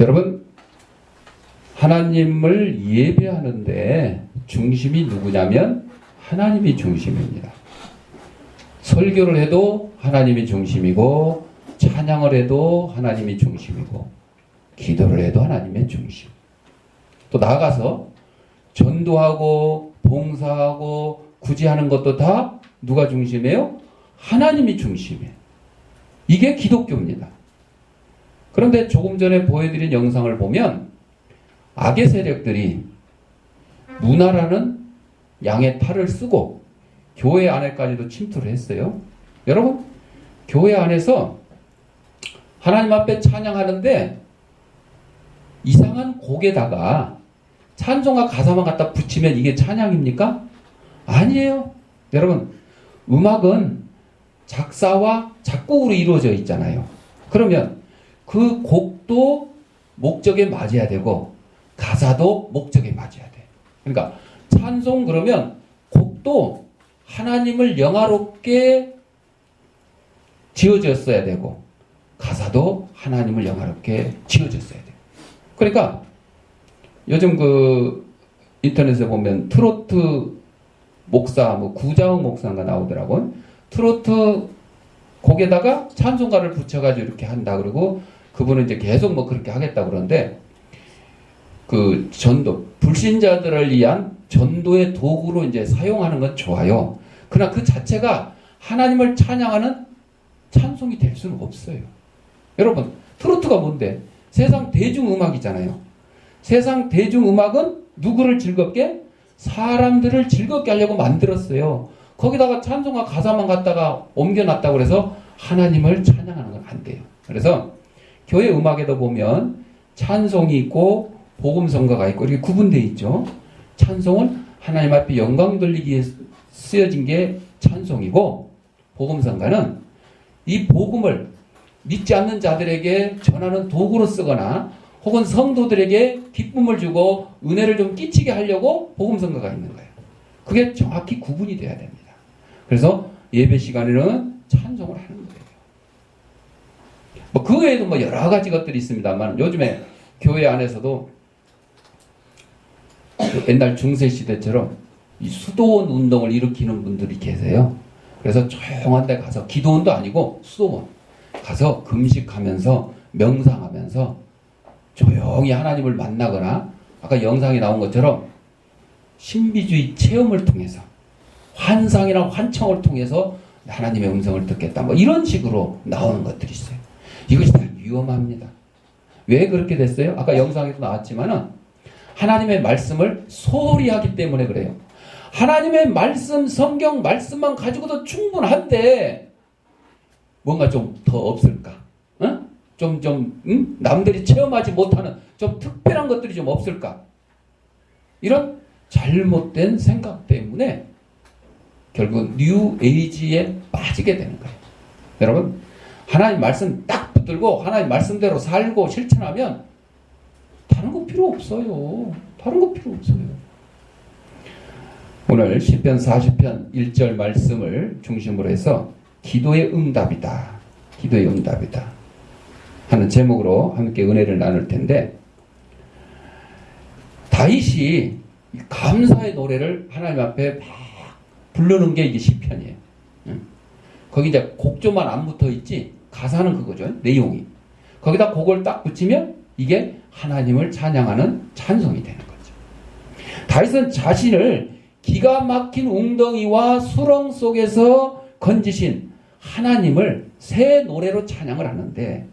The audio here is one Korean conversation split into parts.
여러분, 하나님을 예배하는데 중심이 누구냐면 하나님이 중심입니다. 설교를 해도 하나님이 중심이고, 찬양을 해도 하나님이 중심이고, 기도를 해도 하나님의 중심. 또 나아가서 전도하고 봉사하고 구제하는 것도 다 누가 중심이에요? 하나님이 중심이에요. 이게 기독교입니다. 그런데 조금 전에 보여드린 영상을 보면 악의 세력들이 문화라는 양의 탈을 쓰고 교회 안에까지도 침투를 했어요. 여러분, 교회 안에서 하나님 앞에 찬양하는데 이상한 곡에다가 찬송가 가사만 갖다 붙이면 이게 찬양입니까? 아니에요. 여러분, 음악은 작사와 작곡으로 이루어져 있잖아요. 그러면 그 곡도 목적에 맞아야 되고 가사도 목적에 맞아야 돼. 그러니까 찬송 그러면 곡도 하나님을 영화롭게 지어졌어야 되고 가사도 하나님을 영화롭게 지어졌어야 돼. 그러니까 요즘 그 인터넷에 보면 트로트 목사, 뭐 구자욱 목사가 나오더라고요. 트로트 곡에다가 찬송가를 붙여가지고 이렇게 한다. 그러고 그분은 이제 계속 뭐 그렇게 하겠다 그러는데, 그 전도, 불신자들을 위한 전도의 도구로 이제 사용하는 건 좋아요. 그러나 그 자체가 하나님을 찬양하는 찬송이 될 수는 없어요. 여러분, 트로트가 뭔데? 세상 대중음악이잖아요. 세상 대중음악은 누구를 즐겁게? 사람들을 즐겁게 하려고 만들었어요. 거기다가 찬송가 가사만 갖다가 옮겨놨다고 그래서 하나님을 찬양하는 건 안 돼요. 그래서 교회 음악에도 보면 찬송이 있고 복음성가가 있고 이렇게 구분되어 있죠. 찬송은 하나님 앞에 영광 돌리기 위해 쓰여진 게 찬송이고, 복음성가는 이 복음을 믿지 않는 자들에게 전하는 도구로 쓰거나 혹은 성도들에게 기쁨을 주고 은혜를 좀 끼치게 하려고 복음성가가 있는 거예요. 그게 정확히 구분이 돼야 됩니다. 그래서 예배 시간에는 찬송을 하는 거예요. 뭐 그 외에도 뭐 여러 가지 것들이 있습니다만, 요즘에 교회 안에서도 옛날 중세 시대처럼 이 수도원 운동을 일으키는 분들이 계세요. 그래서 조용한 데 가서, 기도원도 아니고 수도원 가서 금식하면서 명상하면서 조용히 하나님을 만나거나, 아까 영상에 나온 것처럼 신비주의 체험을 통해서, 환상이나 환청을 통해서 하나님의 음성을 듣겠다, 뭐 이런 식으로 나오는 것들이 있어요. 이것이 다 위험합니다. 왜 그렇게 됐어요? 아까 영상에도 나왔지만은 하나님의 말씀을 소홀히 하기 때문에 그래요. 하나님의 말씀, 성경 말씀만 가지고도 충분한데 뭔가 좀 더 없을까? 응? 남들이 체험하지 못하는 좀 특별한 것들이 좀 없을까? 이런 잘못된 생각 때문에 결국 뉴 에이지에 빠지게 되는 거예요. 여러분, 하나님 말씀 딱 붙들고 하나님 말씀대로 살고 실천하면 다른 거 필요 없어요. 다른 거 필요 없어요. 오늘 시편 40편 1절 말씀을 중심으로 해서 기도의 응답이다, 기도의 응답이다 하는 제목으로 함께 은혜를 나눌 텐데, 다윗이 감사의 노래를 하나님 앞에 막 부르는 게 이게 시편이에요. 거기 이제 곡조만 안 붙어 있지 가사는 그거죠. 내용이. 거기다 곡을 딱 붙이면 이게 하나님을 찬양하는 찬송이 되는 거죠. 다윗은 자신을 기가 막힌 웅덩이와 수렁 속에서 건지신 하나님을 새 노래로 찬양을 하는데,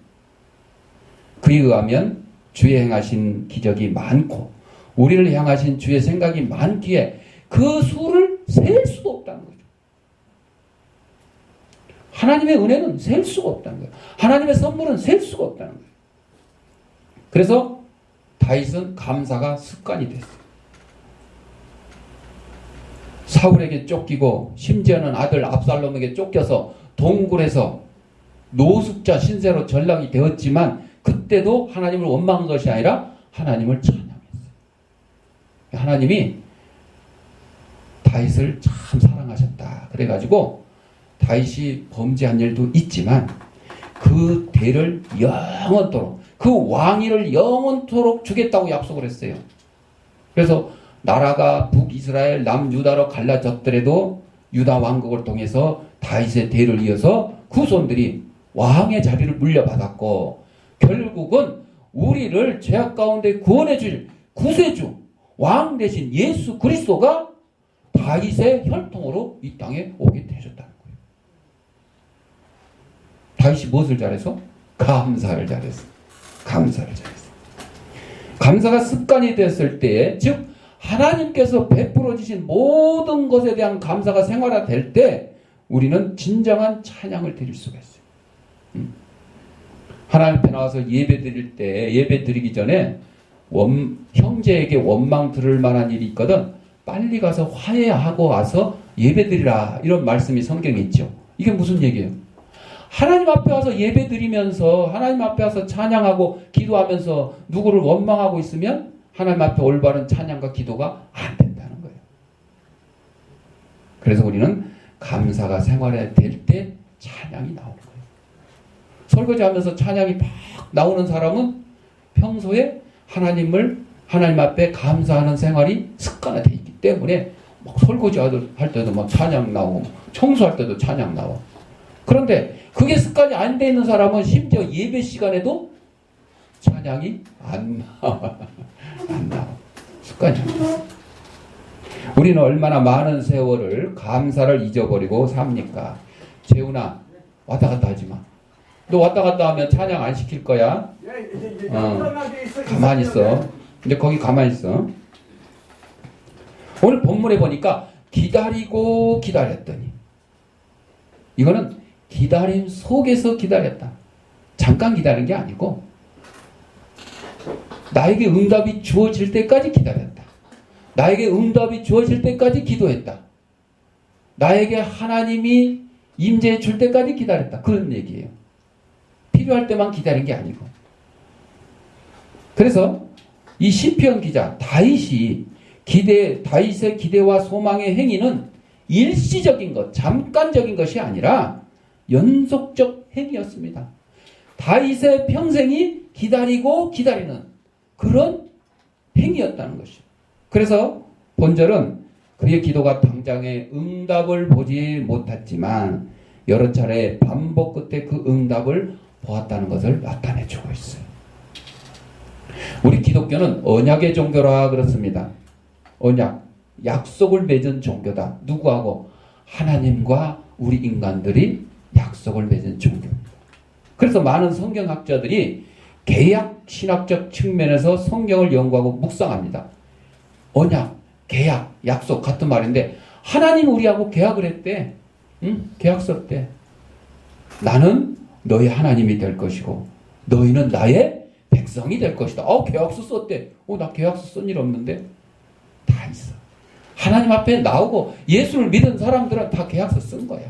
그에 의하면 주의 행하신 기적이 많고 우리를 향하신 주의 생각이 많기에 그 수를 셀 수가 없다는 거죠. 하나님의 은혜는 셀 수가 없다는 거예요. 하나님의 선물은 셀 수가 없다는 거예요. 그래서 다윗은 감사가 습관이 됐어요. 사울에게 쫓기고 심지어는 아들 압살롬에게 쫓겨서 동굴에서 노숙자 신세로 전락이 되었지만 그때도 하나님을 원망한 것이 아니라 하나님을 찬양했어요. 하나님이 다윗을 참 사랑하셨다. 그래가지고 다윗이 범죄한 일도 있지만 그 대를 영원토록 그 왕위를 영원토록 주겠다고 약속을 했어요. 그래서 나라가 북이스라엘, 남유다로 갈라졌더라도 유다 왕국을 통해서 다윗의 대를 이어서 후손들이 왕의 자리를 물려받았고, 결국은 우리를 죄악 가운데 구원해 줄 구세주, 왕 대신 예수 그리스도가 다윗의 혈통으로 이 땅에 오게 되셨다는 거예요. 다윗이 무엇을 잘해서? 감사를 잘했어. 감사를 잘했어. 감사가 습관이 됐을 때에, 즉 하나님께서 베풀어 주신 모든 것에 대한 감사가 생활화될 때 우리는 진정한 찬양을 드릴 수가 있어요. 하나님 앞에 나와서 예배 드릴 때, 예배 드리기 전에 형제에게 원망 들을 만한 일이 있거든 빨리 가서 화해하고 와서 예배 드리라, 이런 말씀이 성경에 있죠. 이게 무슨 얘기예요? 하나님 앞에 와서 예배 드리면서, 하나님 앞에 와서 찬양하고 기도하면서 누구를 원망하고 있으면 하나님 앞에 올바른 찬양과 기도가 안 된다는 거예요. 그래서 우리는 감사가 생활에 될 때 찬양이 나오는 거예요. 설거지하면서 찬양이 막 나오는 사람은 평소에 하나님 앞에 감사하는 생활이 습관화되어 있기 때문에 막 설거지 할 때도 막 찬양 나오고, 청소할 때도 찬양 나와. 그런데 그게 습관이 안 돼 있는 사람은 심지어 예배 시간에도 찬양이 안 나와. 안 나와. 습관이 안 돼. 우리는 얼마나 많은 세월을 감사를 잊어버리고 삽니까? 재훈아, 왔다 갔다 하지 마. 너 왔다 갔다 하면 찬양 안 시킬 거야. 가만히 있어. 근데 거기 가만히 있어. 오늘 본문에 보니까 기다리고 기다렸더니, 이거는 기다림 속에서 기다렸다. 잠깐 기다린 게 아니고 나에게 응답이 주어질 때까지 기다렸다. 나에게 응답이 주어질 때까지 기도했다. 나에게 하나님이 임재해 줄 때까지 기다렸다. 그런 얘기예요. 필요할 때만 기다린 게 아니고. 그래서 이 시편 기자 다윗의 기대와 소망의 행위는 일시적인 것, 잠깐적인 것이 아니라 연속적 행위였습니다. 다윗의 평생이 기다리고 기다리는 그런 행위였다는 것이죠. 그래서 본절은 그의 기도가 당장의 응답을 보지 못했지만 여러 차례 반복 끝에 그 응답을 보았다는 것을 나타내주고 있어요. 우리 기독교는 언약의 종교라 그렇습니다. 언약, 약속을 맺은 종교다. 누구하고? 하나님과 우리 인간들이 약속을 맺은 종교입니다. 그래서 많은 성경학자들이 계약 신학적 측면에서 성경을 연구하고 묵상합니다. 언약, 계약, 약속 같은 말인데 하나님 우리하고 계약을 했대. 계약서 썼대. 나는 너의 하나님이 될 것이고 너희는 나의 백성이 될 것이다. 계약서 썼대. 나 계약서 쓴 일 없는데. 다 있어. 하나님 앞에 나오고 예수를 믿은 사람들은 다 계약서 쓴 거야.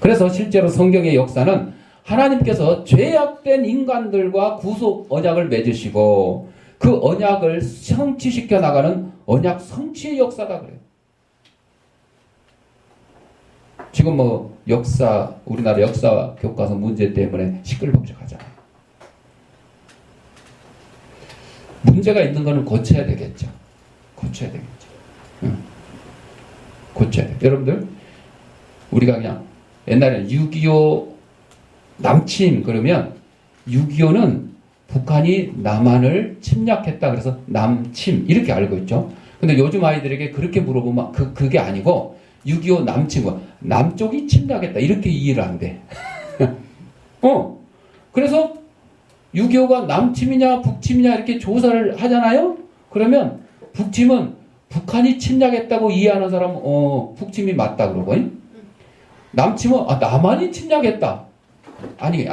그래서 실제로 성경의 역사는 하나님께서 죄악된 인간들과 구속 언약을 맺으시고 그 언약을 성취시켜 나가는 언약 성취의 역사다 그래요. 지금 우리나라 역사 교과서 문제 때문에 시끌벅적하잖아요. 문제가 있는 거는 고쳐야 되겠죠. 고쳐야 돼. 여러분들, 우리가 그냥 옛날에 6.25 남침 그러면 6.25는 북한이 남한을 침략했다 그래서 남침 이렇게 알고 있죠. 근데 요즘 아이들에게 그렇게 물어보면 그게 아니고 6.25 남침은 남쪽이 침략했다 이렇게 이해를 한대. 그래서 6.25가 남침이냐 북침이냐 이렇게 조사를 하잖아요. 그러면 북침은 북한이 침략했다고 이해하는 사람은 북침이 맞다 그러고, 남침은 남한이 침략했다. 아니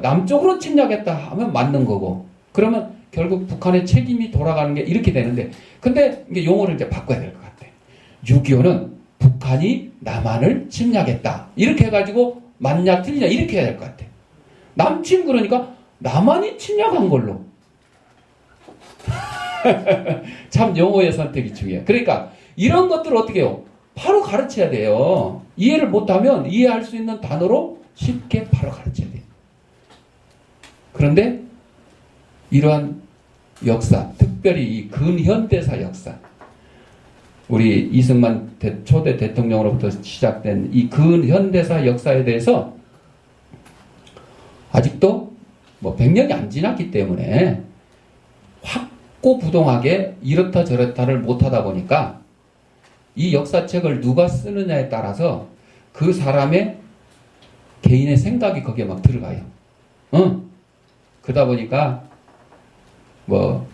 남쪽으로 침략했다 하면 맞는 거고, 그러면 결국 북한의 책임이 돌아가는 게 이렇게 되는데, 근데 이게 용어를 이제 바꿔야 될 것 같아. 6.25는 북한이 남한을 침략했다 이렇게 해가지고 맞냐 틀리냐 이렇게 해야 될 것 같아. 남침 그러니까 남한이 침략한 걸로. 참 용어의 선택이 중요해요. 그러니까 이런 것들을 어떻게 해요? 바로 가르쳐야 돼요. 이해를 못하면 이해할 수 있는 단어로 쉽게 바로 가르쳐야 돼요. 그런데 이러한 역사, 특별히 이 근현대사 역사, 우리 이승만 초대 대통령으로부터 시작된 이 근현대사 역사에 대해서 아직도 뭐 100년이 안 지났기 때문에 확고부동하게 이렇다 저렇다를 못하다 보니까 이 역사책을 누가 쓰느냐에 따라서 그 사람의 개인의 생각이 거기에 막 들어가요. 그러다 보니까 뭐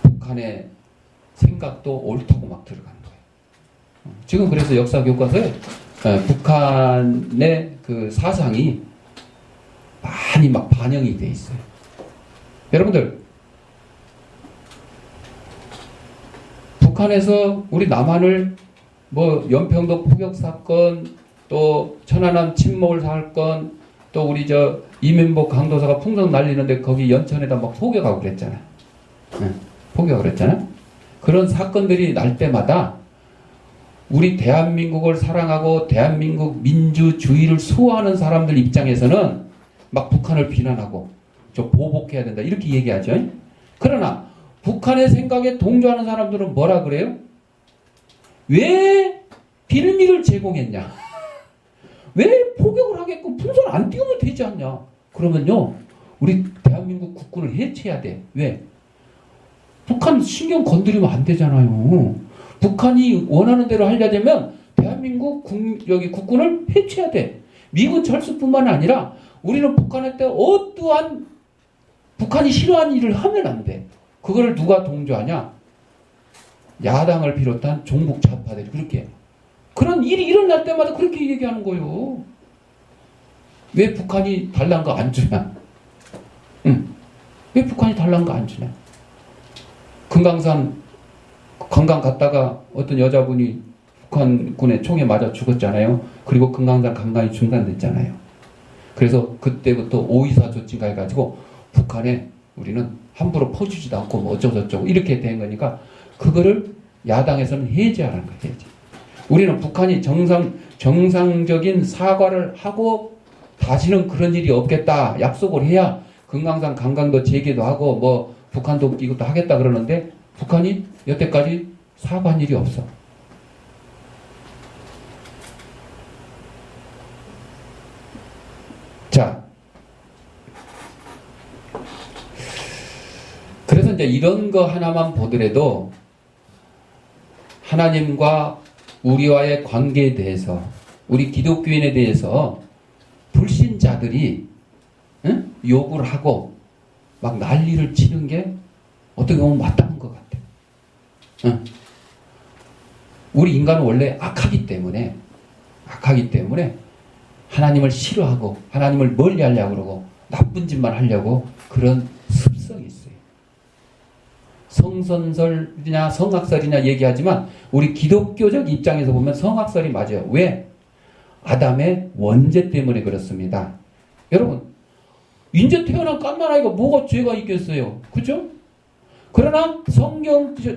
북한의 생각도 옳다고 막 들어가는 거예요. 지금 그래서 역사 교과서에 북한의 그 사상이 많이 막 반영이 돼 있어요. 여러분들, 북한에서 우리 남한을 뭐 연평도 포격 사건, 또 천안함 침몰 사건, 또 우리 저 이민복 강도사가 풍선 날리는데 거기 연천에다 막 포격하고 그랬잖아요. 포격하고 그랬잖아요. 그런 사건들이 날 때마다 우리 대한민국을 사랑하고 대한민국 민주주의를 수호하는 사람들 입장에서는 막 북한을 비난하고 저 보복해야 된다 이렇게 얘기하죠. 그러나 북한의 생각에 동조하는 사람들은 뭐라 그래요? 왜 빌미를 제공했냐? 왜 포격을 하게끔 풍선 안 띄우면 되지 않냐? 그러면요, 우리 대한민국 국군을 해체해야 돼. 왜? 북한 신경 건드리면 안 되잖아요. 북한이 원하는 대로 하려면 대한민국 여기 국군을 해체해야 돼. 미군 철수뿐만 아니라 우리는 북한한테 어떠한 북한이 싫어하는 일을 하면 안 돼. 그거를 누가 동조하냐? 야당을 비롯한 종북 좌파들이 그렇게 해요. 그런 일이 일어날 때마다 그렇게 얘기하는 거예요. 왜 북한이 달란 거 안 주냐? 왜 북한이 달란 거 안 주냐? 금강산 관광 갔다가 어떤 여자분이 북한군의 총에 맞아 죽었잖아요. 그리고 금강산 관광이 중단됐잖아요. 그래서 그때부터 5.24 조치가 해가지고 북한에 우리는 함부로 퍼주지도 않고 뭐 어쩌고저쩌고 이렇게 된 거니까 그거를 야당에서는 해제하라는 거예요. 해제. 우리는 북한이 정상적인 사과를 하고 다시는 그런 일이 없겠다 약속을 해야 금강산 관광도 재개도 하고 뭐 북한도 이것도 하겠다 그러는데 북한이 여태까지 사과한 일이 없어. 자, 그래서 이제 이런 거 하나만 보더라도 하나님과 우리와의 관계에 대해서, 우리 기독교인에 대해서 불신자들이 욕을 하고 막 난리를 치는 게 어떻게 보면 마땅한 것 같아요. 우리 인간은 원래 악하기 때문에 하나님을 싫어하고 하나님을 멀리 하려고 그러고 나쁜 짓만 하려고 그런 습성이 있어요. 성선설이냐 성악설이냐 얘기하지만 우리 기독교적 입장에서 보면 성악설이 맞아요. 왜? 아담의 원죄 때문에 그렇습니다. 여러분, 인제 태어난 깐난아이가 뭐가 죄가 있겠어요? 그죠? 그러나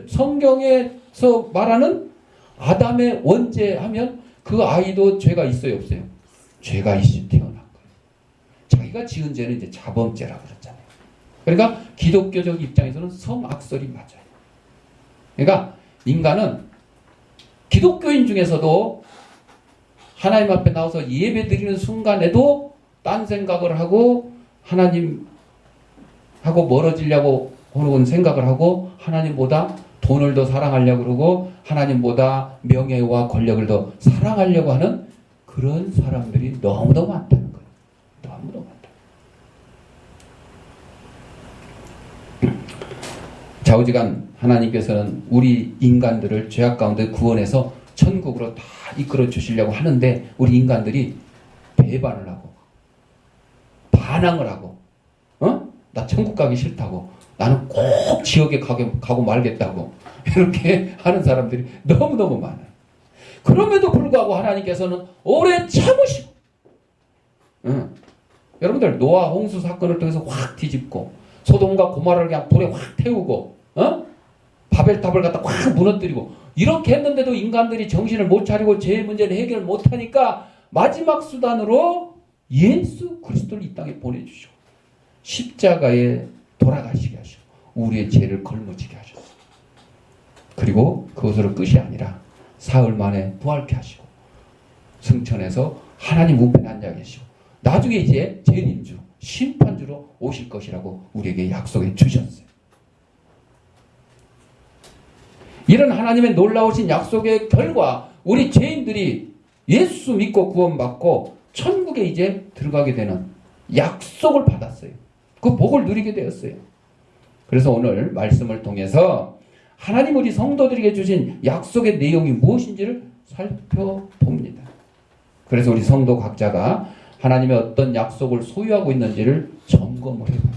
성경에서 말하는 아담의 원죄 하면 그 아이도 죄가 있어요, 없어요? 죄가 있이 태어난 거예요. 자기가 지은 죄는 이제 자범죄라고 그랬잖아요. 그러니까 기독교적 입장에서는 성악설이 맞아요. 그러니까 인간은 기독교인 중에서도 하나님 앞에 나와서 예배 드리는 순간에도 딴 생각을 하고 하나님하고 멀어지려고 하는 생각을 하고 하나님보다 돈을 더 사랑하려고 그러고 하나님보다 명예와 권력을 더 사랑하려고 하는 그런 사람들이 너무도 많다는 거예요. 너무도 많다. 좌우지간 하나님께서는 우리 인간들을 죄악 가운데 구원해서 천국으로 다 이끌어 주시려고 하는데 우리 인간들이 배반을 하고 반항을 하고 나 천국 가기 싫다고 나는 꼭 지옥에 가고 말겠다고 이렇게 하는 사람들이 너무너무 많아요. 그럼에도 불구하고 하나님께서는 오래 참으시고 여러분들 노아 홍수 사건을 통해서 확 뒤집고 소돔과 고모라를 그냥 불에 확 태우고 바벨탑을 갖다 확 무너뜨리고 이렇게 했는데도 인간들이 정신을 못 차리고 죄의 문제를 해결 못하니까 마지막 수단으로 예수 그리스도를 이 땅에 보내주시고 십자가에 돌아가시게 하시고 우리의 죄를 걸머지게 하셨어요. 그리고 그것으로 끝이 아니라 사흘 만에 부활케 하시고 승천해서 하나님 우편에 앉아 계시고 나중에 이제 재림주, 심판주로 오실 것이라고 우리에게 약속해 주셨어요. 이런 하나님의 놀라우신 약속의 결과 우리 죄인들이 예수 믿고 구원받고 천국에 이제 들어가게 되는 약속을 받았어요. 그 복을 누리게 되었어요. 그래서 오늘 말씀을 통해서 하나님 우리 성도들에게 주신 약속의 내용이 무엇인지를 살펴봅니다. 그래서 우리 성도 각자가 하나님의 어떤 약속을 소유하고 있는지를 점검을 해봐요.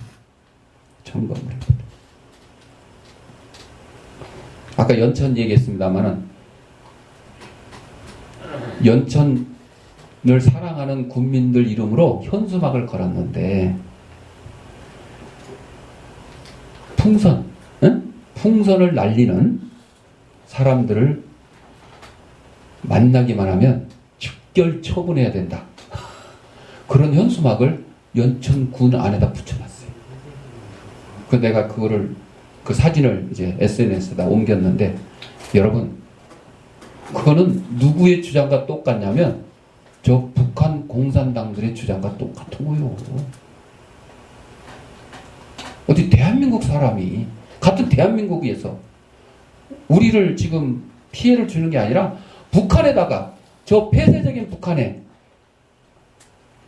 점검을 해봐요. 아까 연천 얘기했습니다만은 연천을 사랑하는 군민들 이름으로 현수막을 걸었는데 풍선을 날리는 사람들을 만나기만 하면 즉결 처분해야 된다. 그런 현수막을 연천군 안에다 붙여놨어요. 내가 그 사진을 이제 SNS에다 옮겼는데 여러분 그거는 누구의 주장과 똑같냐면 저 북한 공산당들의 주장과 똑같은 거예요. 어디 대한민국 사람이 같은 대한민국에서 우리를 지금 피해를 주는 게 아니라 북한에다가 저 폐쇄적인 북한에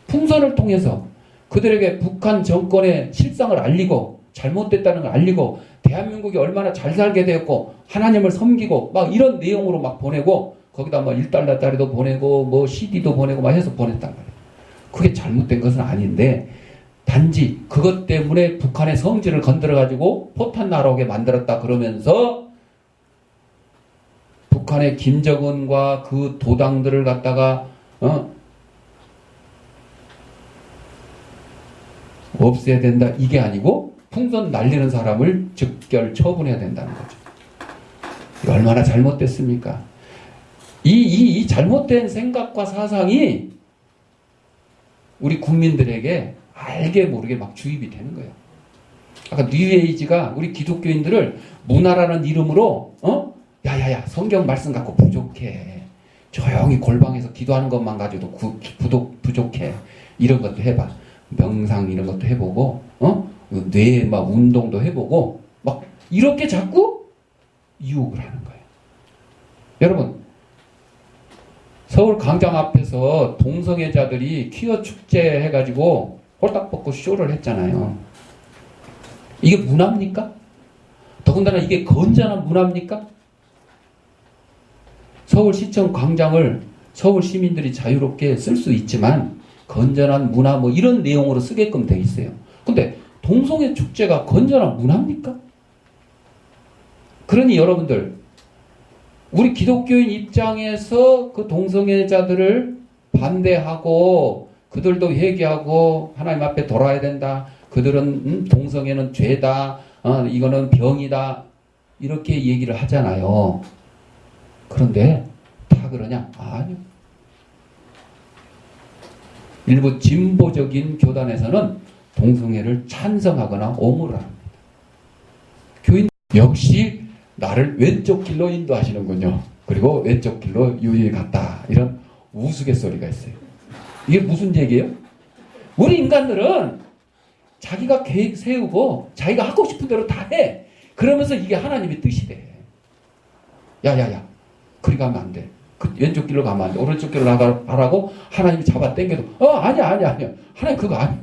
풍선을 통해서 그들에게 북한 정권의 실상을 알리고 잘못됐다는 걸 알리고 대한민국이 얼마나 잘 살게 되었고 하나님을 섬기고 막 이런 내용으로 막 보내고 거기다 뭐 1달러짜리도 보내고 뭐 CD도 보내고 막 해서 보냈단 말이에요. 그게 잘못된 것은 아닌데 단지 그것 때문에 북한의 성질을 건드려가지고 포탄 날아오게 만들었다 그러면서 북한의 김정은과 그 도당들을 갖다가 없애야 된다 이게 아니고 풍선 날리는 사람을 즉결 처분해야 된다는 거죠. 얼마나 잘못됐습니까? 이 잘못된 생각과 사상이 우리 국민들에게 알게 모르게 막 주입이 되는 거예요. 아까 뉴에이지가 우리 기독교인들을 문화라는 이름으로 야야야 성경 말씀 갖고 부족해. 조용히 골방에서 기도하는 것만 가지고도 부족해. 이런 것도 해봐. 명상 이런 것도 해보고 뇌 막 운동도 해보고 막 이렇게 자꾸 유혹을 하는 거예요. 여러분 서울 광장 앞에서 동성애자들이 퀴어 축제 해가지고 홀딱 벗고 쇼를 했잖아요. 이게 문화입니까? 더군다나 이게 건전한 문화입니까? 서울시청 광장을 서울 시민들이 자유롭게 쓸 수 있지만 건전한 문화 뭐 이런 내용으로 쓰게끔 돼 있어요. 근데 동성애 축제가 건전한 문화입니까? 그러니 여러분들 우리 기독교인 입장에서 그 동성애자들을 반대하고 그들도 회개하고 하나님 앞에 돌아야 된다. 그들은 동성애는 죄다. 이거는 병이다. 이렇게 얘기를 하잖아요. 그런데 다 그러냐? 아니요. 일부 진보적인 교단에서는 동성애를 찬성하거나 옹호를 합니다. 교인 역시 나를 왼쪽 길로 인도하시는군요. 그리고 왼쪽 길로 유유히 갔다. 이런 우스갯소리가 있어요. 이게 무슨 얘기예요? 우리 인간들은 자기가 계획 세우고 자기가 하고 싶은 대로 다 해. 그러면서 이게 하나님의 뜻이 돼. 야야야 그리 가면 안 돼. 그 왼쪽 길로 가면 안 돼. 오른쪽 길로 나가라고 하나님이 잡아 당겨도 아니야 하나님 그거 아니야.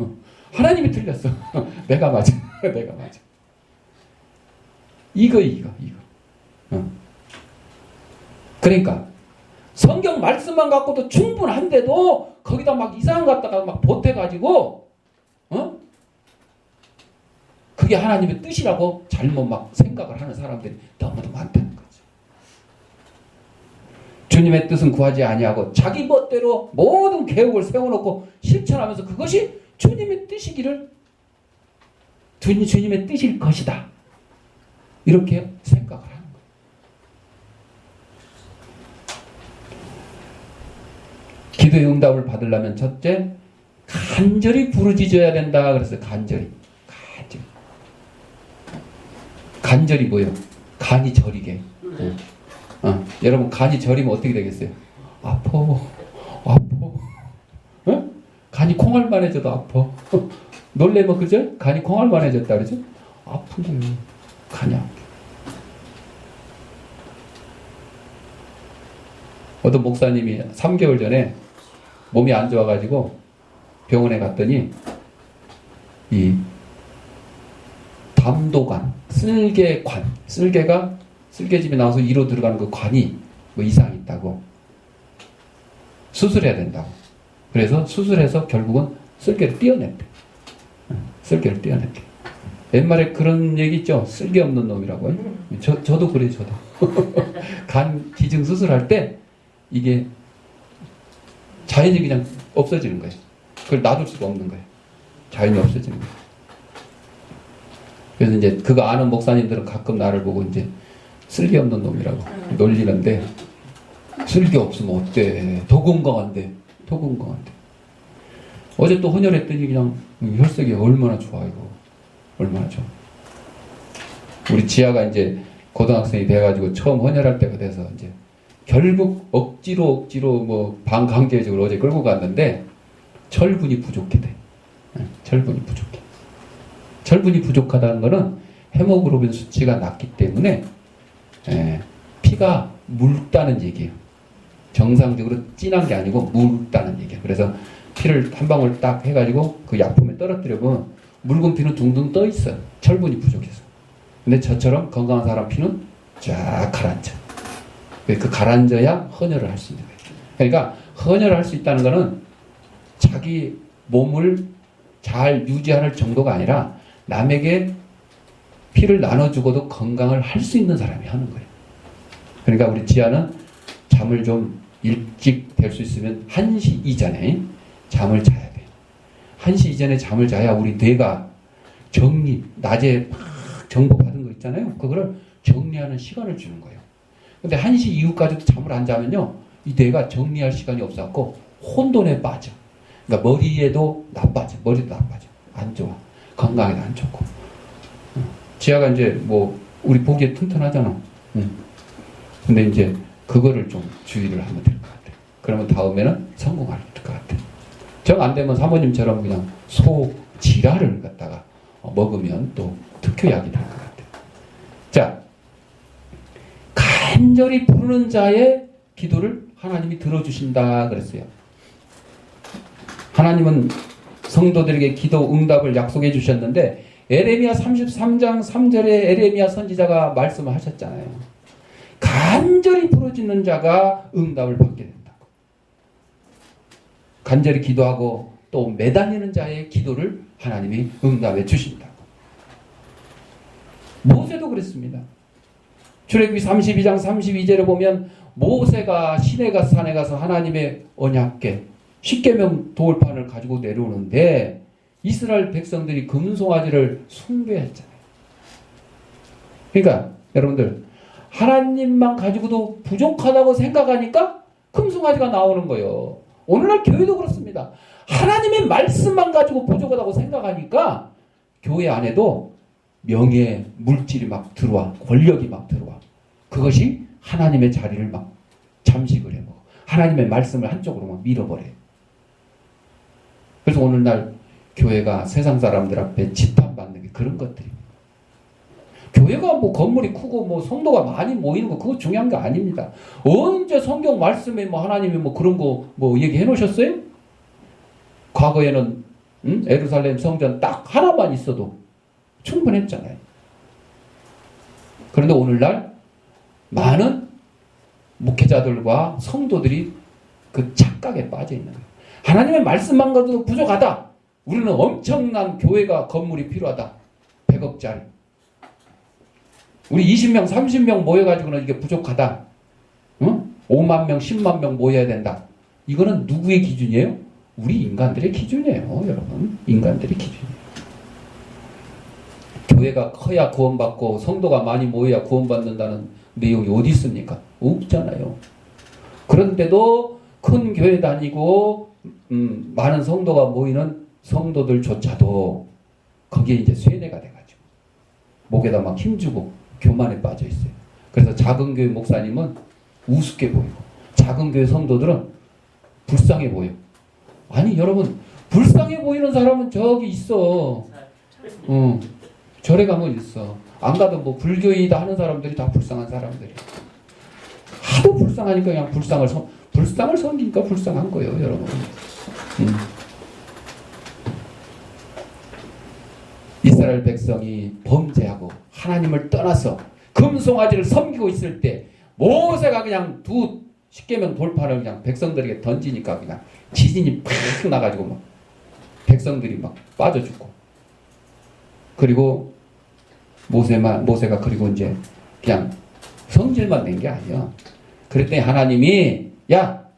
하나님이 틀렸어. 내가 맞아. 내가 맞아. 이거. 그러니까 성경 말씀만 갖고도 충분한데도 거기다 막 이상한 거 갖다가 막 보태가지고 그게 하나님의 뜻이라고 잘못 막 생각을 하는 사람들이 너무도 많다는 거죠. 주님의 뜻은 구하지 아니하고 자기 멋대로 모든 계획을 세워놓고 실천하면서 그것이 주님의 뜻이기를 주님의 뜻일 것이다. 이렇게 생각을 하는 거예요. 기도의 응답을 받으려면 첫째 간절히 부르짖어야 된다. 그래서 간절히 간절이 뭐예요? 간이 저리게. 여러분 간이 저리면 어떻게 되겠어요? 아파. 간이 콩알만해져도 아파. 놀래면 그죠? 간이 콩알만해졌다 그러죠? 아픈 거예요. 간이 아파. 어떤 목사님이 3개월 전에 몸이 안 좋아가지고 병원에 갔더니 이 담도관, 쓸개관, 쓸개가 쓸개집에 나와서 이로 들어가는 그 관이 뭐 이상이 있다고 수술해야 된다고. 그래서 수술해서 결국은 쓸개를 떼어냈대. 쓸개를 떼어냈대. 옛말에 그런 얘기 있죠. 쓸개 없는 놈이라고. 저도 그래요. 저도. 간 기증 수술할 때 이게 자연히 그냥 없어지는 거예요. 그걸 놔둘 수가 없는 거예요. 자연히 없어지는 거예요. 그래서 이제 그거 아는 목사님들은 가끔 나를 보고 이제 쓸개 없는 놈이라고 놀리는데, 쓸개 없으면 어때? 더 건강한데. 어제 또 헌혈했더니 그냥 혈색이 얼마나 좋아, 이거. 얼마나 좋아. 우리 지아가 이제 고등학생이 돼가지고 처음 헌혈할 때가 돼서 이제 결국 억지로 뭐 반강제적으로 어제 끌고 갔는데 철분이 부족해 돼. 철분이 부족해. 철분이 부족하다는 거는 헤모글로빈 수치가 낮기 때문에 피가 묽다는 얘기예요. 정상적으로 진한 게 아니고 묽다는 얘기예요. 그래서 피를 한 방울 딱 해가지고 그 약품에 떨어뜨려보면 묽은 피는 둥둥 떠 있어요. 철분이 부족해서. 근데 저처럼 건강한 사람 피는 쫙 가라앉아. 그 가라앉아야 헌혈을 할 수 있는 거예요. 그러니까 헌혈을 할 수 있다는 거는 자기 몸을 잘 유지할 정도가 아니라 남에게 피를 나눠주고도 건강을 할 수 있는 사람이 하는 거예요. 그러니까 우리 지아는 잠을 좀 일찍 될 수 있으면 1시 이전에 잠을 자야 돼요. 1시 이전에 잠을 자야 우리 뇌가 낮에 막 정보 받은 거 있잖아요. 그거를 정리하는 시간을 주는 거예요. 근데 1시 이후까지도 잠을 안 자면요, 이 뇌가 정리할 시간이 없어갖고 혼돈에 빠져. 그러니까 머리도 나빠져. 안 좋아. 건강에도 안 좋고. 지아가 이제 뭐 우리 보기에 튼튼하잖아. 근데 이제 그거를 좀 주의를 하면 될 것 같아. 그러면 다음에는 성공할 것 같아. 정 안 되면 사모님처럼 그냥 소 지랄을 갖다가 먹으면 또 특효약이 될 것 같아. 자, 간절히 부르는 자의 기도를 하나님이 들어주신다 그랬어요. 하나님은 성도들에게 기도 응답을 약속해 주셨는데, 에레미야 33장 3절에 에레미야 선지자가 말씀을 하셨잖아요. 간절히 부르짖는 자가 응답을 받게 된다고. 간절히 기도하고 또 매달리는 자의 기도를 하나님이 응답해 주신다고. 모세도 그랬습니다. 출애굽기 32장 32절에 보면 모세가 시내가 산에 가서 하나님의 언약궤 십계명 돌판을 가지고 내려오는데 이스라엘 백성들이 금송아지를 숭배했잖아요. 그러니까 여러분들, 하나님만 가지고도 부족하다고 생각하니까 금송아지가 나오는 거예요. 오늘날 교회도 그렇습니다. 하나님의 말씀만 가지고 부족하다고 생각하니까 교회 안에도 명예, 물질이 막 들어와, 권력이 막 들어와. 그것이 하나님의 자리를 막 잠식을 해먹어. 하나님의 말씀을 한쪽으로 막 밀어버려요. 그래서 오늘날 교회가 세상 사람들 앞에 지탄받는 게 그런 것들입니다. 교회가 뭐 건물이 크고 뭐 성도가 많이 모이는 거 그거 중요한 게 아닙니다. 언제 성경 말씀에 뭐 하나님이 뭐 그런 거 뭐 얘기해 놓으셨어요? 과거에는 예루살렘 성전 딱 하나만 있어도 충분했잖아요. 그런데 오늘날 많은 목회자들과 성도들이 그 착각에 빠져 있는 거예요. 하나님의 말씀만 가도 부족하다. 우리는 엄청난 교회가 건물이 필요하다. 100억짜리. 우리 20명, 30명 모여가지고는 이게 부족하다. 5만 명, 10만 명 모여야 된다. 이거는 누구의 기준이에요? 우리 인간들의 기준이에요, 여러분. 인간들의 기준이에요. 교회가 커야 구원받고 성도가 많이 모여야 구원받는다는 내용이 어디 있습니까? 없잖아요. 그런데도 큰 교회 다니고 많은 성도가 모이는 성도들조차도 거기에 이제 쇠뇌가 돼가지고 목에다 막 힘주고 교만에 빠져 있어요. 그래서 작은 교회 목사님은 우습게 보이고 작은 교회 성도들은 불쌍해 보여. 아니 여러분, 불쌍해 보이는 사람은 저기 있어. 절에 가면 있어. 안 가도 뭐 불교이다 하는 사람들이 다 불쌍한 사람들이야. 하도 불쌍하니까 그냥 불쌍을 섬기니까 불쌍한 거예요, 여러분. 이스라엘 백성이 범죄하고 하나님을 떠나서 금송아지를 섬기고 있을 때 모세가 그냥 두 십계명 돌판을 그냥 백성들에게 던지니까 그냥 지진이 팍 나가지고 막 백성들이 막 빠져 죽고, 그리고 모세가 그리고 이제 그냥 성질만 낸 게 아니야. 그랬더니 하나님이 야,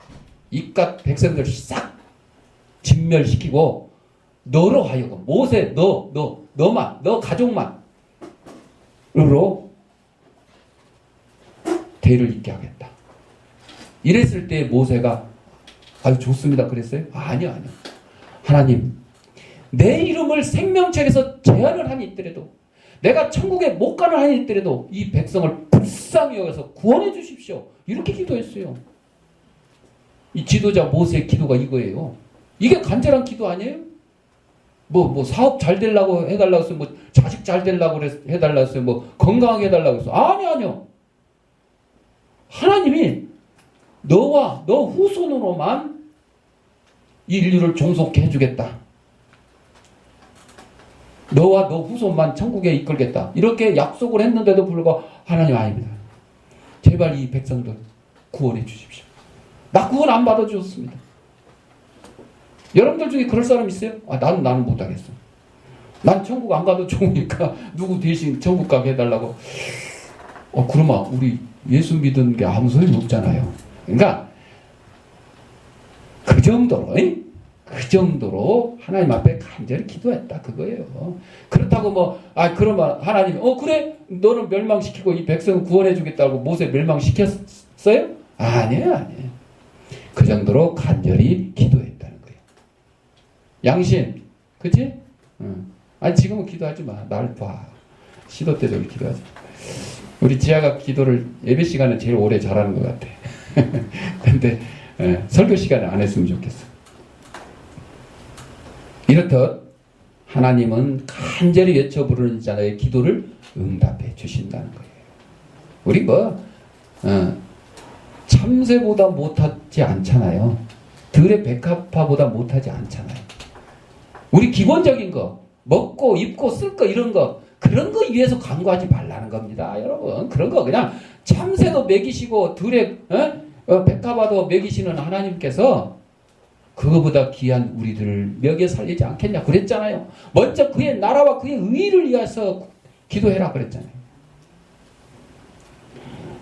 이깟 백성들 싹 진멸시키고 너로 하여금 모세 너만 너 가족만으로 대를 잇게 하겠다. 이랬을 때 모세가 아유 좋습니다 그랬어요? 아니요. 하나님, 내 이름을 생명책에서 제한을 하니 있더라도, 내가 천국에 못 가는 한이 있더라도 이 백성을 불쌍히 여겨서 구원해 주십시오. 이렇게 기도했어요. 이 지도자 모세의 기도가 이거예요. 이게 간절한 기도 아니에요? 뭐 사업 잘 되려고 해달라고 했어요. 뭐 자식 잘 되려고 해달라고 했어요. 뭐 건강하게 해달라고 했어요. 아니요. 하나님이 너와 너 후손으로만 이 인류를 종속해 주겠다. 너와 너 후손만 천국에 이끌겠다. 이렇게 약속을 했는데도 불구하고 하나님 아닙니다. 제발 이 백성들 구원해 주십시오. 나 구원 안 받아주셨습니다. 여러분들 중에 그럴 사람 있어요? 나는 못하겠어. 난 천국 안 가도 좋으니까 누구 대신 천국 가게 해달라고. 그러면 우리 예수 믿은 게 아무 소용이 없잖아요. 그러니까 그 정도로 하나님 앞에 간절히 기도했다 그거예요. 그렇다고 그러면 하나님이 그래 너는 멸망시키고 이 백성을 구원해 주겠다고 모세 멸망시켰어요? 아니에요. 그 정도로 간절히 기도했다는 거예요. 양심, 그치? 아니 지금은 기도하지 마. 날 봐. 시도 때도 기도하지. 우리 지아가 기도를 예배 시간에 제일 오래 잘하는 것 같아. 근데 설교 시간에 안 했으면 좋겠어. 이렇듯 하나님은 간절히 외쳐 부르는 자의 기도를 응답해 주신다는 거예요. 우리 참새보다 못하지 않잖아요. 들의 백합화보다 못하지 않잖아요. 우리 기본적인 거, 먹고 입고 쓸 거 이런 거, 그런 거 위해서 간구하지 말라는 겁니다. 여러분, 그런 거 그냥 참새도 먹이시고 들의 백합화도 먹이시는 하나님께서 그거보다 귀한 우리들을 먹여 살리지 않겠냐 그랬잖아요. 먼저 그의 나라와 그의 의를 위해서 기도해라 그랬잖아요.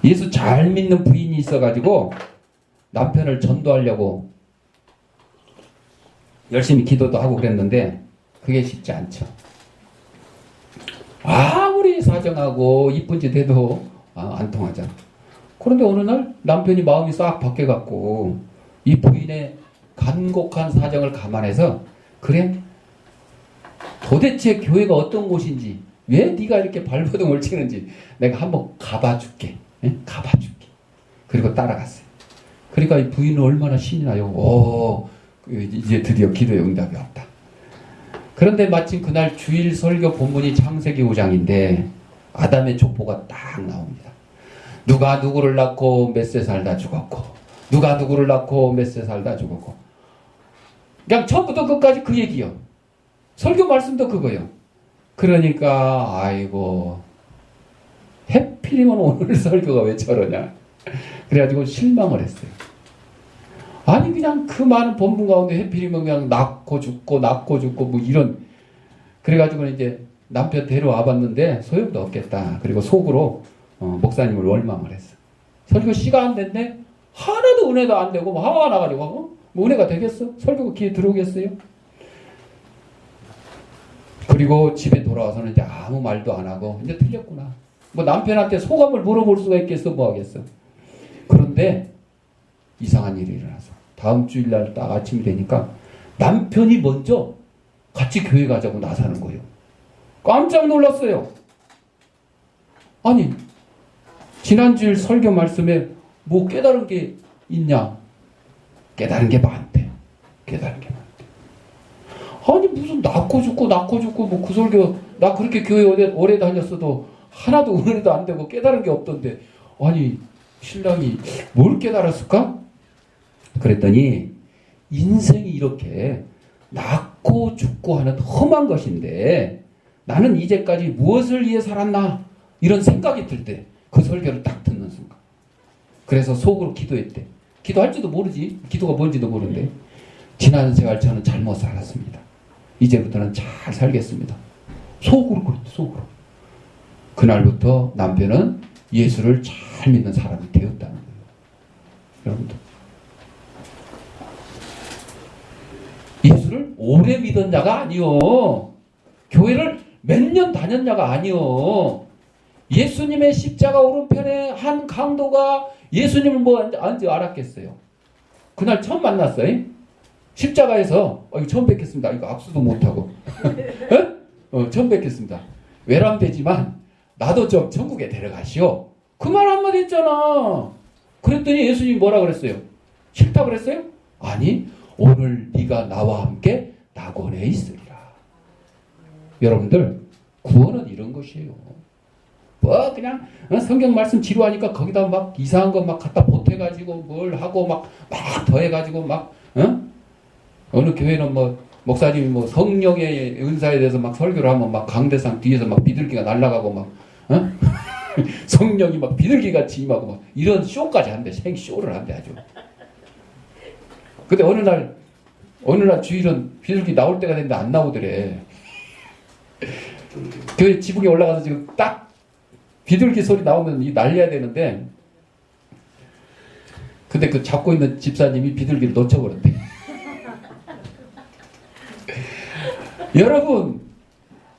예수 잘 믿는 부인이 있어가지고 남편을 전도하려고 열심히 기도도 하고 그랬는데 그게 쉽지 않죠. 아무리 사정하고 이쁜 짓 해도 안 통하잖아. 그런데 어느 날 남편이 마음이 싹 바뀌어갖고 이 부인의 간곡한 사정을 감안해서 그래? 도대체 교회가 어떤 곳인지 왜 네가 이렇게 발버둥을 치는지 내가 한번 가봐줄게. 가봐줄게. 그리고 따라갔어요. 그러니까 이 부인은 얼마나 신이 나요. 이제 드디어 기도의 응답이 왔다. 그런데 마침 그날 주일 설교 본문이 창세기 5장인데 아담의 족보가 딱 나옵니다. 누가 누구를 낳고 몇 세 살다 죽었고 누가 누구를 낳고 몇 세 살다 죽었고 그냥 처음부터 끝까지 그 얘기요. 설교 말씀도 그거요. 그러니까 아이고 해필이면 오늘 설교가 왜 저러냐. 그래가지고 실망을 했어요. 아니 그냥 그 많은 본문 가운데 해필이면 그냥 낳고 죽고 뭐 이런. 그래가지고 이제 남편 데려와 봤는데 소용도 없겠다. 그리고 속으로 목사님을 원망을 했어. 설교 시간 안 됐네. 하나도 은혜도 안 되고 화가 나가지고 뭐 은혜가 되겠어? 설교가 귀에 들어오겠어요? 그리고 집에 돌아와서는 이제 아무 말도 안 하고 이제 틀렸구나. 뭐 남편한테 소감을 물어볼 수가 있겠어? 뭐 하겠어? 그런데 이상한 일이 일어나서 다음 주일날 딱 아침이 되니까 남편이 먼저 같이 교회 가자고 나서는 거예요. 깜짝 놀랐어요. 아니 지난주일 설교 말씀에 뭐 깨달은 게 있냐? 깨달은 게 많대. 깨달은 게 많대. 아니 무슨 낳고 죽고 뭐 그 설교 나 그렇게 교회 오래 다녔어도 하나도 은혜도 안 되고 깨달은 게 없던데 아니 신랑이 뭘 깨달았을까? 그랬더니 인생이 이렇게 낳고 죽고 하는 험한 것인데 나는 이제까지 무엇을 위해 살았나 이런 생각이 들 때 그 설교를 딱 듣는 순간 그래서 속으로 기도했대. 기도할지도 모르지. 기도가 뭔지도 모르는데 지난 생활 저는 잘못 살았습니다. 이제부터는 잘 살겠습니다. 속으로 그랬대. 속으로. 그날부터 남편은 예수를 잘 믿는 사람이 되었다는 거예요. 여러분들 예수를 오래 믿은 자가 아니요. 교회를 몇 년 다녔냐가 아니요. 예수님의 십자가 오른편에 한 강도가 예수님을 뭐 안지 알았겠어요. 그날 처음 만났어요. 십자가에서 이거 처음 뵙겠습니다. 이거 악수도 못하고 처음 뵙겠습니다. 외람되지만 나도 좀 천국에 데려가시오. 그 말 한마디 했잖아. 그랬더니 예수님이 뭐라 그랬어요? 싫다 그랬어요? 아니 오늘 네가 나와 함께 낙원에 있으리라. 여러분들 구원은 이런 것이에요. 뭐 그냥 성경 말씀 지루하니까 거기다 막 이상한 거 막 갖다 보태가지고 뭘 하고 막 더해가지고 막 어느 교회는 뭐 목사님이 뭐 성령의 은사에 대해서 막 설교를 하면 막 강대상 뒤에서 막 비둘기가 날아가고 막 성령이 막 비둘기같이 임하고 막 이런 쇼까지 한대. 생쇼를 한대 아주. 근데 어느 날 주일은 비둘기 나올 때가 됐는데 안 나오더래. 교회 지붕에 올라가서 지금 딱 비둘기 소리 나오면 날려야 되는데 근데 그 잡고 있는 집사님이 비둘기를 놓쳐버렸대. 여러분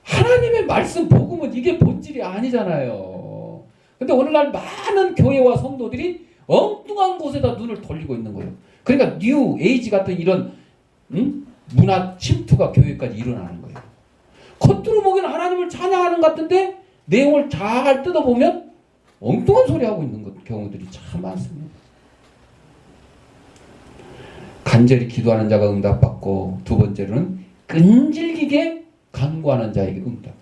하나님의 말씀 복음은 이게 본질이 아니잖아요. 근데 오늘날 많은 교회와 성도들이 엉뚱한 곳에다 눈을 돌리고 있는 거예요. 그러니까 뉴 에이지 같은 이런 문화 침투가 교회까지 일어나는 거예요. 겉으로 보기에는 하나님을 찬양하는 것 같은데 내용을 잘 뜯어보면 엉뚱한 소리 하고 있는 경우들이 참 많습니다. 간절히 기도하는 자가 응답받고 두 번째로는 끈질기게 간구하는 자에게 응답.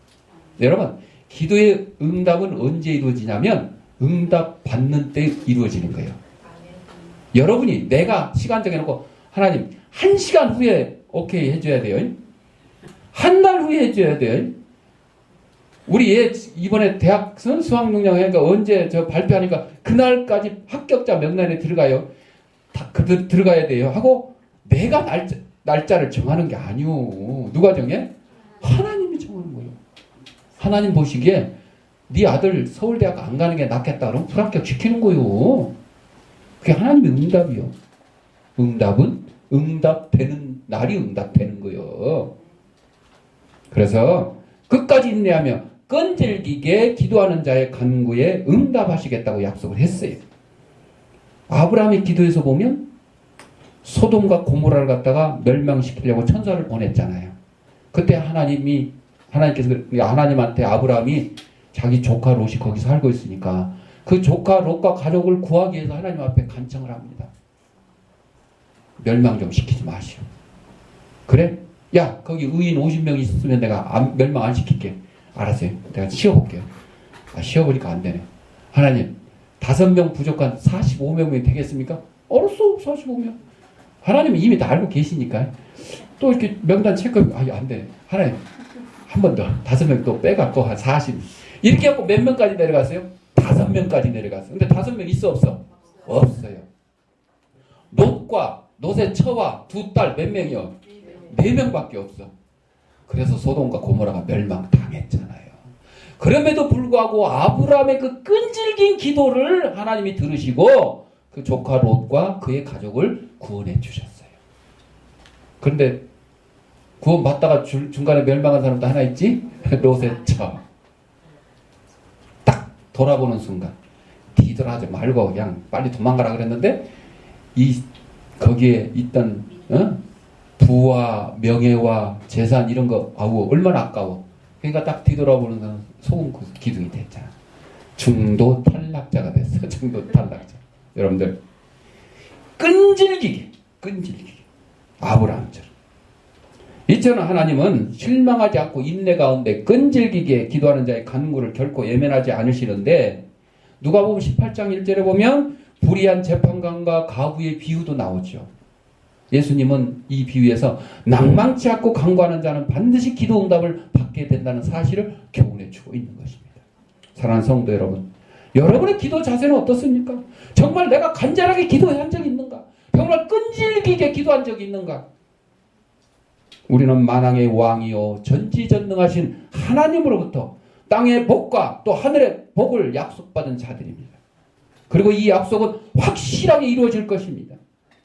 여러분 기도의 응답은 언제 이루어지냐면 응답 받는 때 이루어지는 거예요. 여러분이 내가 시간 정해놓고 하나님 1시간 후에 오케이 해줘야 돼요. 한 달 후에 해줘야 돼요. 우리 얘 이번에 대학 수학능력 하니까 언제 저 발표하니까 그날까지 합격자 명단에 들어가요. 다 들어가야 돼요. 하고 내가 날짜를 정하는 게 아니오. 누가 정해? 하나님이 정하는 거예요. 하나님 보시기에 네 아들 서울대학 안 가는 게 낫겠다 그러면 불합격 시키는 거요. 그게 하나님의 응답이요. 응답은 응답되는 날이 응답되는 거요. 그래서 끝까지 인내하며 끈질기게 기도하는 자의 간구에 응답하시겠다고 약속을 했어요. 아브라함의 기도에서 보면 소돔과 고모라를 갖다가 멸망시키려고 천사를 보냈잖아요. 그때 하나님께서 하나님한테 아브라함이 자기 조카 롯이 거기 살고 있으니까 그 조카 롯과 가족을 구하기 위해서 하나님 앞에 간청을 합니다. 멸망 좀 시키지 마시오. 그래? 야 거기 의인 50명 있으면 내가 멸망 안 시킬게. 알았어요. 내가 쉬어볼게요. 쉬어보니까 안 되네. 하나님 5명 부족한 45명이 되겠습니까? 알았어. 45명. 하나님은 이미 다 알고 계시니까 또 이렇게 명단 체크 안 돼. 하나님 한 번 더 5명 또 빼갖고 한 40. 이렇게 해갖고 몇 명까지 내려갔어요? 5명까지 내려갔어요. 근데 5명 있어 없어? 없어요. 롯의 처와 두 딸 몇 명이요? 4명밖에 없어. 그래서 소돔과 고모라가 멸망당했잖아요. 그럼에도 불구하고 아브라함의 그 끈질긴 기도를 하나님이 들으시고 그 조카 롯과 그의 가족을 구원해 주셨어요. 그런데 구원 받다가 중간에 멸망한 사람도 하나 있지? 롯의 처. 딱 돌아보는 순간 뒤돌아하지 말고 그냥 빨리 도망가라 그랬는데 거기에 있던 부와 명예와 재산 이런 거 얼마나 아까워. 그러니까 딱 뒤돌아보는 사람 속은 기둥이 됐잖아. 중도 탈락자가 됐어. 중도 탈락자. 여러분들 끈질기게 아브라함처럼 이처럼 하나님은 실망하지 않고 인내 가운데 끈질기게 기도하는 자의 간구를 결코 예면하지 않으시는데, 누가복음 18장 1절에 보면 불의한 재판관과 가부의 비유도 나오죠. 예수님은 이 비유에서 낭망치 않고 간구하는 자는 반드시 기도 응답을 받게 된다는 사실을 교훈해 주고 있는 것입니다. 사랑하는 성도 여러분, 여러분의 기도 자세는 어떻습니까? 정말 내가 간절하게 기도한 적이 있는가? 정말 끈질기게 기도한 적이 있는가? 우리는 만왕의 왕이요 전지전능하신 하나님으로부터 땅의 복과 또 하늘의 복을 약속받은 자들입니다. 그리고 이 약속은 확실하게 이루어질 것입니다.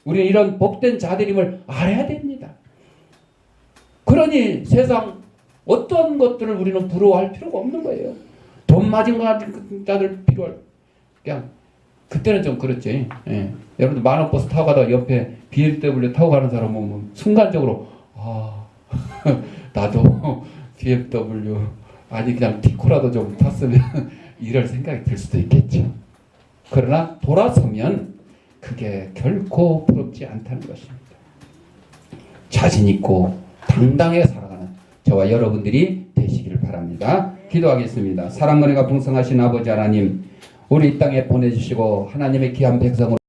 우리는 이런 복된 자들임을 알아야 됩니다. 그러니 세상 어떤 것들을 우리는 부러워할 필요가 없는 거예요. 돈 맞은 자들 필요할, 그냥 그때는 좀 그렇지. 예. 여러분들 만원버스 타고 가다가 옆에 BMW 타고 가는 사람 보면 순간적으로 나도 BMW 아니 그냥 티코라도 좀 탔으면 이럴 생각이 들 수도 있겠죠. 그러나 돌아서면 그게 결코 부럽지 않다는 것입니다. 자신 있고 당당하게 살아가는 저와 여러분들이 되시기를 바랍니다. 기도하겠습니다. 사랑과 은혜가 풍성하신 아버지 하나님, 우리 이 땅에 보내주시고 하나님의 귀한 백성을